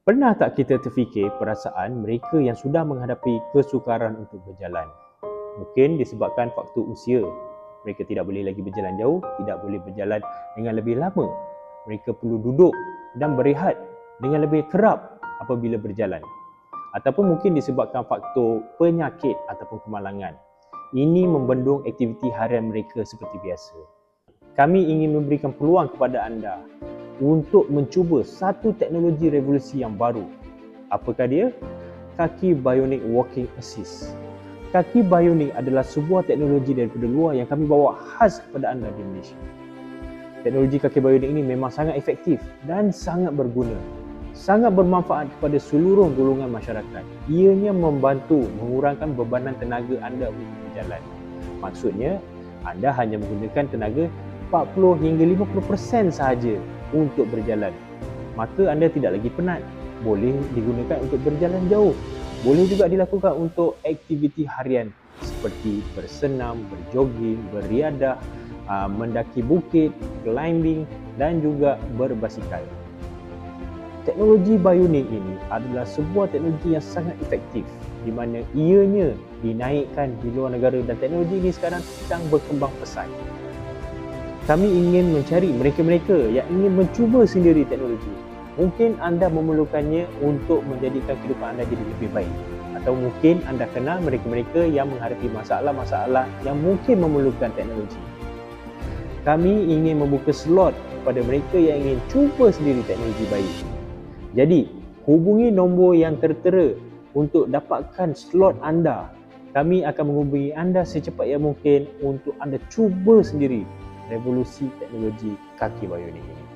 Pernah tak kita terfikir perasaan mereka yang sudah menghadapi kesukaran untuk berjalan? Mungkin disebabkan faktor usia. Mereka tidak boleh lagi berjalan jauh, tidak boleh berjalan dengan lebih lama. Mereka perlu duduk dan berehat dengan lebih kerap apabila berjalan. Ataupun mungkin disebabkan faktor penyakit ataupun kemalangan. Ini membendung aktiviti harian mereka seperti biasa. Kami ingin memberikan peluang kepada anda untuk mencuba satu teknologi revolusi yang baru. Apakah dia? Kaki Bionic Walking Assist. Kaki Bionic adalah sebuah teknologi daripada luar yang kami bawa khas kepada anda di Malaysia. Teknologi kaki Bionic ini memang sangat efektif dan sangat berguna. Sangat bermanfaat kepada seluruh golongan masyarakat. Ianya membantu mengurangkan bebanan tenaga anda untuk berjalan. Maksudnya, anda hanya menggunakan tenaga 40 hingga 50% sahaja untuk berjalan. Maka anda tidak lagi penat. Boleh digunakan untuk berjalan jauh. Boleh juga dilakukan untuk aktiviti harian seperti bersenam, berjoging, beriadah, mendaki bukit, climbing dan juga berbasikal. Teknologi Bionic ini adalah sebuah teknologi yang sangat efektif di mana ianya dinaikkan di luar negara dan teknologi ini sekarang sedang berkembang pesat. Kami ingin mencari mereka-mereka yang ingin mencuba sendiri teknologi. Mungkin anda memerlukannya untuk menjadikan kehidupan anda jadi lebih baik. Atau mungkin anda kenal mereka-mereka yang menghadapi masalah-masalah yang mungkin memerlukan teknologi. Kami ingin membuka slot kepada mereka yang ingin cuba sendiri teknologi baik. Jadi, hubungi nombor yang tertera untuk dapatkan slot anda. Kami akan menghubungi anda secepat yang mungkin untuk anda cuba sendiri revolusi teknologi kaki Bionic ini.